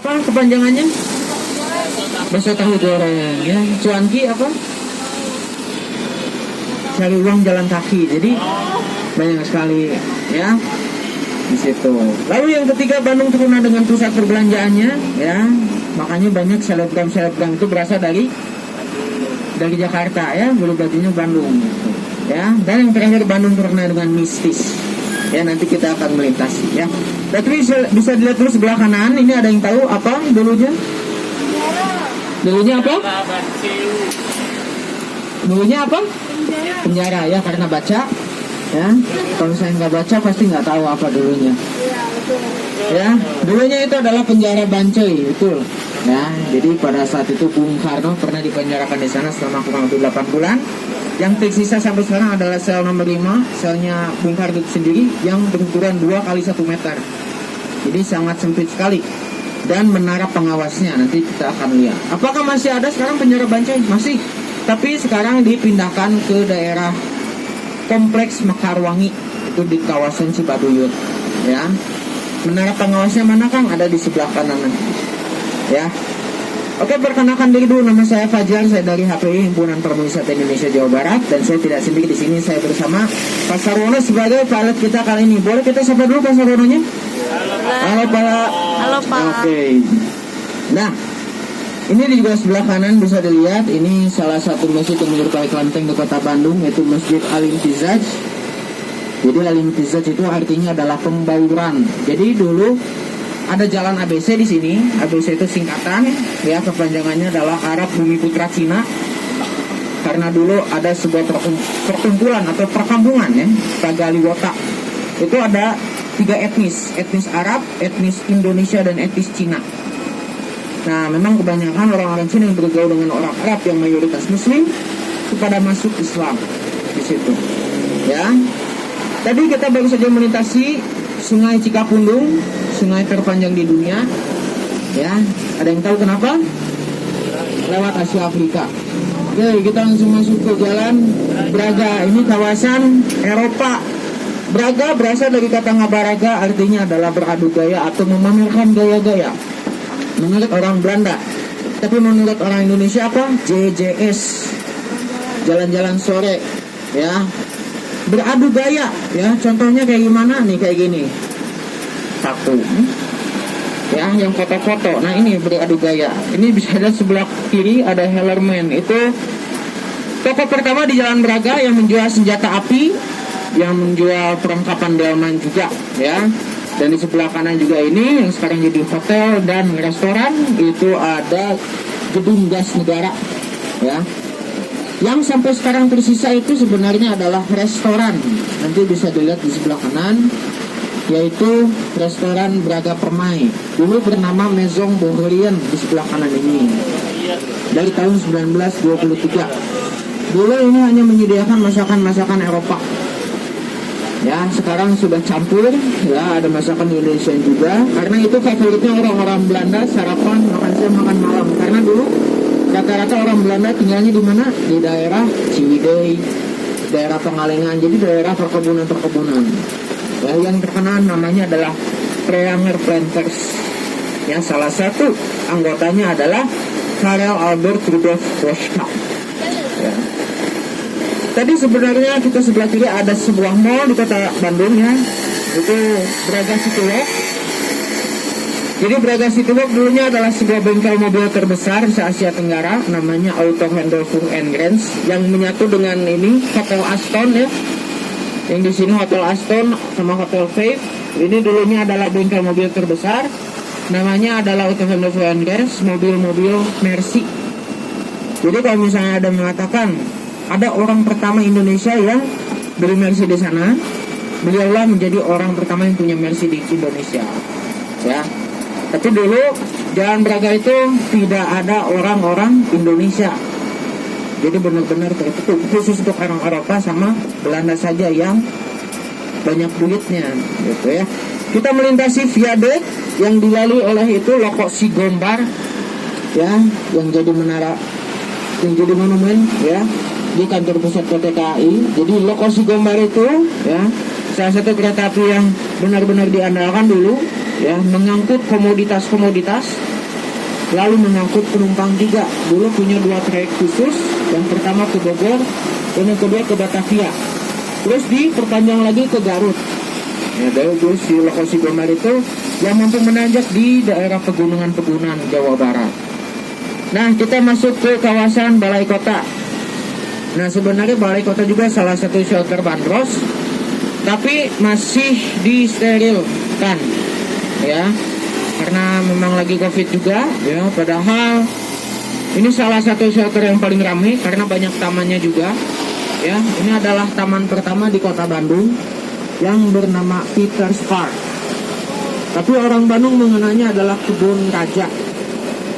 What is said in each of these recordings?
Apa kepanjangannya? Bakso tahu goreng ya. Cuanki apa? Cari uang jalan kaki. Jadi banyak sekali ya di situ. Lalu yang ketiga, Bandung terkenal dengan pusat perbelanjaannya ya. Makanya banyak selebgram itu berasal dari Jakarta ya, bulu bajunya Bandung ya. Dan yang terakhir, Bandung terkenal dengan mistis ya. Nanti kita akan melintasi ya. Tapi bisa dilihat dulu sebelah kanan, ini ada yang tahu apa dulunya? Dulunya apa? Dulunya apa? Penjara ya, karena baca ya. Kalau saya nggak baca pasti nggak tahu apa dulunya ya. Dulunya itu adalah penjara Bancai, betul ya. Jadi pada saat itu Bung Karno pernah dipenjarakan di sana selama kurang lebih 8 bulan. Yang tersisa sampai sekarang adalah sel nomor 5, selnya Bung Karno itu sendiri, yang berukuran 2 kali 1 meter. Jadi sangat sempit sekali. Dan menara pengawasnya nanti kita akan lihat. Apakah masih ada sekarang penjara Bancai? Masih. Tapi sekarang dipindahkan ke daerah Kompleks Mekarwangi, itu di kawasan Cibaduyut ya. Menara pengawasnya mana, Kang? Ada di sebelah kanan ya. Oke, perkenalkan diri dulu. Nama saya Fajar, saya dari HPI Himpunan Perwisata Indonesia Jawa Barat, dan saya tidak sendiri di sini. Saya bersama Pak Sarwono sebagai pilot kita kali ini. Boleh kita sapa dulu Pak Sarwononya? Halo Pak. Halo Pak. Oke. Nah, ini di juga sebelah kanan bisa dilihat, ini salah satu masjid yang menyerupai kelenteng di kota Bandung, yaitu Masjid Al-Imtizaj. Jadi Al-Imtizaj itu artinya adalah pembauran. Jadi dulu ada jalan ABC di sini. ABC itu singkatan ya, kepanjangannya adalah Arab Bumi Putra Cina. Karena dulu ada sebuah perkumpulan atau perkampungan ya, Tagaliwota. Itu ada 3 etnis Arab, etnis Indonesia, dan etnis Cina. Nah, memang kebanyakan orang-orang Cina yang bergaul dengan orang Arab yang mayoritas Muslim kepada masuk Islam di situ. Ya, tadi kita baru saja melintasi Sungai Cikapundung, sungai terpanjang di dunia. Ya, ada yang tahu kenapa? Lewat Asia Afrika. Oke, kita langsung masuk ke jalan Braga. Ini kawasan Eropa. Braga berasal dari kata ngabaraga, artinya adalah beradu gaya atau memamerkan gaya-gaya. Menurut orang Belanda. Tapi menurut orang Indonesia apa? JJS, jalan-jalan sore ya, beradu gaya ya. Contohnya kayak gimana nih? Kayak gini, satu ya, yang foto-foto. Nah, ini beradu gaya. Ini bisa lihat sebelah kiri ada Hellerman. Itu toko pertama di Jalan Braga yang menjual senjata api, yang menjual perlengkapan delman juga ya. Dan di sebelah kanan juga ini yang sekarang jadi hotel dan restoran, itu ada gedung gas negara ya. Yang sampai sekarang tersisa itu sebenarnya adalah restoran. Nanti bisa dilihat di sebelah kanan, yaitu restoran Braga Permai. Dulu bernama Maison Bourguignon di sebelah kanan ini. Dari tahun 1923. Dulu ini hanya menyediakan masakan-masakan Eropa. Ya, sekarang sudah campur ya, ada masakan Indonesia juga. Karena itu favoritnya orang-orang Belanda, sarapan, makan siang, makan malam. Karena dulu rata-rata orang Belanda tinggalnya di mana? Di daerah Ciwidey, daerah Pengalengan, jadi daerah perkebunan-perkebunan. Ya, yang terkenal namanya adalah Preanger Planters. Ya, salah satu anggotanya adalah Karel Albert Rudolf Boschka. Ya. Tadi sebenarnya kita sebelah kiri ada sebuah mall di kota Bandung ya, itu Braga City Walk. Jadi Braga City Walk dulunya adalah sebuah bengkel mobil terbesar se Asia Tenggara, namanya Auto Handel Fung and Grants, yang menyatu dengan ini Hotel Aston ya. Yang di sini Hotel Aston sama Hotel Faith. Ini dulunya adalah bengkel mobil terbesar, namanya adalah Auto Handel Fung and Grants, mobil-mobil Mercy. Jadi kalau misalnya ada mengatakan ada orang pertama Indonesia yang beli Mercy di sana, beliaulah menjadi orang pertama yang punya Mercy di Indonesia ya. Tapi dulu Jalan Braga itu tidak ada orang-orang Indonesia, jadi benar-benar tertutup, khusus untuk orang Eropa sama Belanda saja yang banyak duitnya gitu ya. Kita melintasi viaduct yang dilalui oleh itu Loko Sigombar ya, yang jadi menara, yang jadi monumen ya di kantor pusat PT KAI. Jadi Loko Sigombar itu ya salah satu kereta api yang benar-benar diandalkan dulu ya, mengangkut komoditas-komoditas lalu mengangkut penumpang juga. Dulu punya 2 trayek khusus, yang pertama ke Bogor dan yang kedua ke Batavia. Terus diperpanjang lagi ke Garut. Ya, terus di lokasi Bomar itu yang mampu menanjak di daerah pegunungan-pegunungan Jawa Barat. Nah, kita masuk ke kawasan Balai Kota. Nah, sebenarnya Balai Kota juga salah satu shelter bandros, tapi masih disterilkan, ya, karena memang lagi COVID juga, ya. Padahal ini salah satu shelter yang paling ramai karena banyak tamannya juga, ya. Ini adalah taman pertama di Kota Bandung yang bernama Peters Park. Tapi orang Bandung mengenalnya adalah Kebun Raja.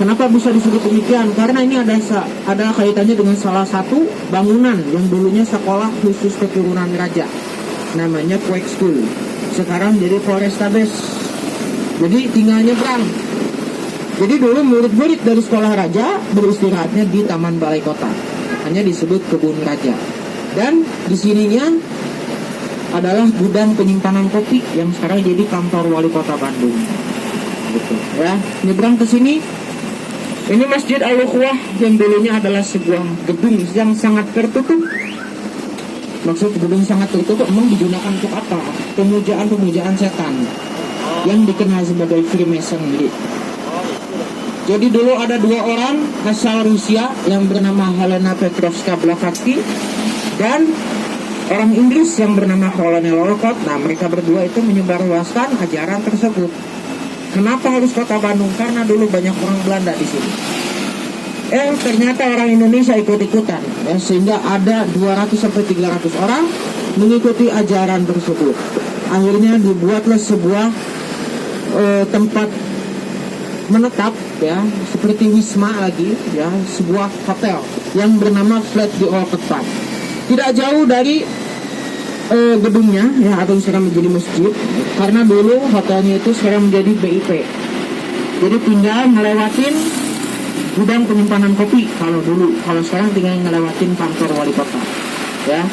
Kenapa bisa disebut demikian? Karena ini ada kaitannya dengan salah satu bangunan yang dulunya sekolah khusus keturunan raja, namanya Quake School. Sekarang jadi Polrestabes. Jadi tinggal nyebrang. Jadi dulu murid-murid dari sekolah raja beristirahatnya di Taman Balai Kota. Hanya disebut Kebun Raja. Dan di sininya adalah gudang penyimpanan kopi yang sekarang jadi kantor wali kota Bandung. Gitu. Ya, nyebrang ke sini. Ini Masjid Al-Ukhuwah yang dulunya adalah sebuah gedung yang sangat tertutup. Maksud gedung sangat tertutup memang digunakan untuk apa? Pemujaan setan yang dikenal sebagai Freemasonry. Jadi dulu ada 2 orang asal Rusia yang bernama Helena Petrovska Blavatsky dan orang Inggris yang bernama Colonel Olcott. Nah, mereka berdua itu menyebarluaskan ajaran tersebut. Kenapa harus Kota Bandung? Karena dulu banyak orang Belanda di sini. Ternyata orang Indonesia ikut-ikutan, ya, sehingga ada 200-300 orang mengikuti ajaran tersebut. Akhirnya dibuatlah sebuah tempat menetap, ya, seperti Wisma lagi, ya, sebuah hotel yang bernama Flat di Orchid Park. Tidak jauh dari gedungnya, ya, atau sekarang menjadi masjid, karena dulu hotelnya itu sekarang menjadi BIP. Jadi tinggal ngelewatin gudang penyimpanan kopi kalau dulu. Kalau sekarang tinggal ngelewatin kantor wali kota, ya.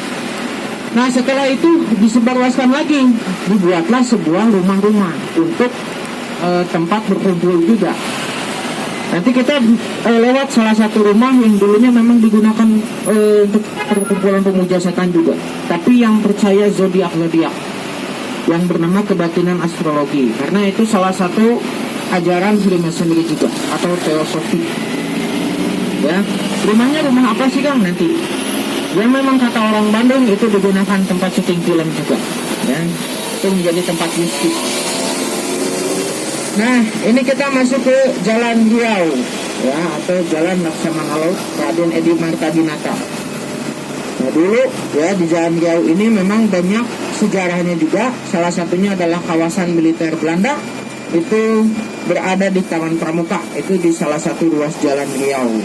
Nah, setelah itu disebarluaskan lagi, dibuatlah sebuah rumah-rumah untuk tempat berkumpul juga. Nanti kita lewat salah satu rumah yang dulunya memang digunakan untuk perkumpulan pemuja setan juga. Tapi yang percaya zodiak, yang bernama kebatinan astrologi. Karena itu salah satu ajaran Freemasonry juga, atau teosofi. Ya, rumahnya rumah apa sih Kang nanti? Yang memang kata orang Bandung itu digunakan tempat syuting film juga. Ya, itu menjadi tempat mistis. Nah, ini kita masuk ke Jalan Riau, ya, atau Jalan Laksamana Laut Raden Edi Marta Dinata. Nah, dulu, ya, di Jalan Riau ini memang banyak sejarahnya juga. Salah satunya adalah kawasan militer Belanda itu berada di Taman Pramuka, itu di salah satu ruas Jalan Riau.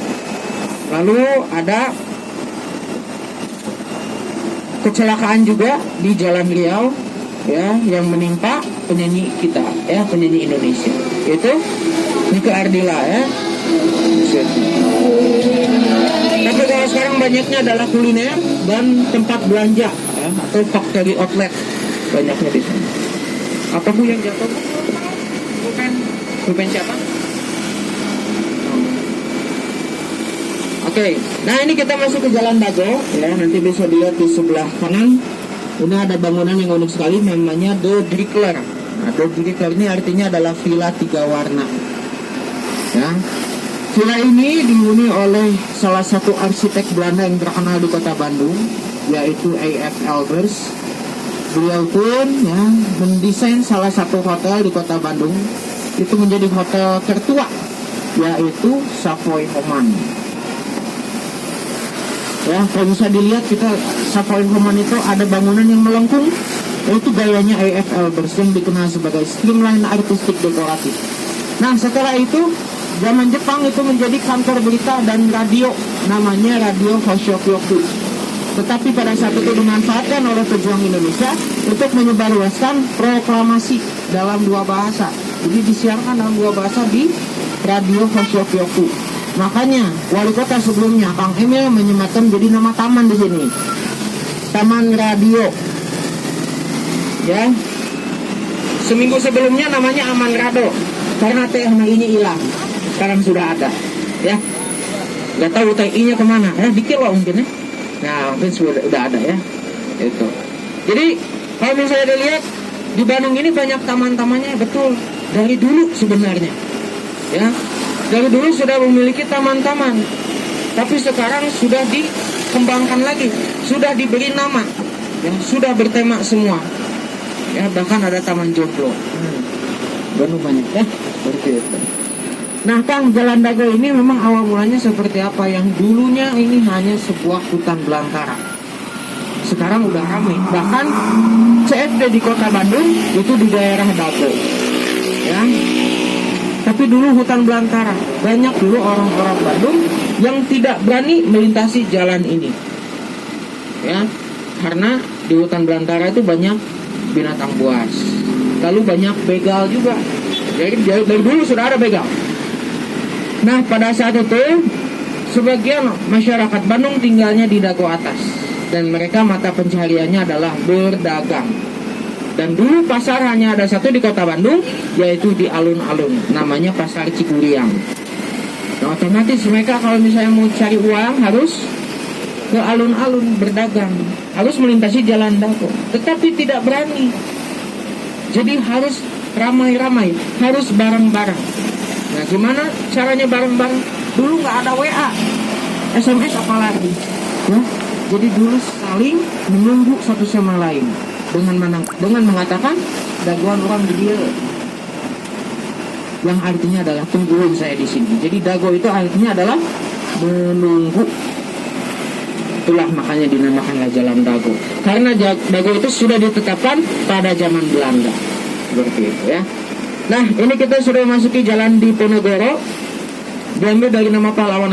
Lalu ada kecelakaan juga di Jalan Riau, ya, yang menimpa penyanyi kita, ya, penyanyi Indonesia, itu Nike Ardila, ya. Tapi kalau sekarang banyaknya adalah kuliner dan tempat belanja, ya, atau factory outlet banyaknya di sana. Apa Bu yang jatuh? Bukan siapa? Oke, nah ini kita masuk ke Jalan Dago, ya, nanti bisa dilihat di sebelah kanan. Ini ada bangunan yang unik sekali, namanya The Drickler. Nah, The Drickler ini artinya adalah villa 3 warna. Ya, villa ini dihuni oleh salah satu arsitek Belanda yang terkenal di Kota Bandung, yaitu A.F. Elbers. Beliau pun, ya, mendesain salah satu hotel di Kota Bandung. Itu menjadi hotel tertua, yaitu Savoy Homan. Ya, kalau bisa dilihat kita Savoy Homan itu ada bangunan yang melengkung, yaitu gayanya A.F. Elbers yang dikenal sebagai streamline artistik dekoratif. Nah, setelah itu zaman Jepang itu menjadi kantor berita dan radio, namanya Radio Hoshokyoku. Tetapi pada saat itu dimanfaatkan oleh pejuang Indonesia untuk menyebarluaskan proklamasi dalam 2 bahasa. Jadi disiarkan dalam 2 bahasa di Radio Hoshokyoku. Makanya wali kota sebelumnya Kang Emil menyematkan jadi nama taman di sini, Taman Radio. Ya, seminggu sebelumnya namanya Aman Rado karena teh ini hilang. sekarang sudah ada, ya. Nggak tahu TI-nya kemana, ya di Kilo mungkin ya. Nah mungkin udah ada ya, itu. Jadi kalau misalnya dilihat di Bandung ini banyak taman-tamannya, betul. Dari dulu sebenarnya, ya. Dari dulu sudah memiliki taman-taman, tapi sekarang sudah dikembangkan lagi, sudah diberi nama, ya, sudah bertema semua, ya, bahkan ada taman jomblo. Bandung banyak ya, seperti itu. Nah Kang, Jalan Dago ini memang awal mulanya seperti apa? Yang dulunya ini hanya sebuah hutan belantara, sekarang udah ramai. Bahkan CFD di kota Bandung itu di daerah Dago, ya. Tapi dulu hutan belantara, banyak dulu orang-orang Bandung yang tidak berani melintasi jalan ini, ya, karena di hutan belantara itu banyak binatang buas, lalu banyak begal juga. Jadi dari dulu sudah ada begal. Nah pada saat itu sebagian masyarakat Bandung tinggalnya di Dago atas, dan mereka mata pencahariannya adalah berdagang. Dan dulu pasar hanya ada satu di kota Bandung, yaitu di alun-alun, namanya Pasar Cikuriang. Nah, otomatis mereka kalau misalnya mau cari uang harus ke alun-alun berdagang, harus melintasi Jalan Dago, tetapi tidak berani. Jadi harus ramai-ramai, harus bareng-bareng. Nah gimana caranya bareng-bareng? Dulu nggak ada WA, SMS apalagi, ya. Jadi dulu saling menunggu satu sama lain dengan mengatakan dagoan orang di dia, yang artinya adalah tungguin saya di sini. Jadi dago itu artinya adalah menunggu. Itulah makanya dinamakanlah Jalan Dago, karena Dago itu sudah ditetapkan pada zaman Belanda, seperti itu ya. Nah ini kita sudah masuki jalan Diponegoro, diambil dari nama pahlawan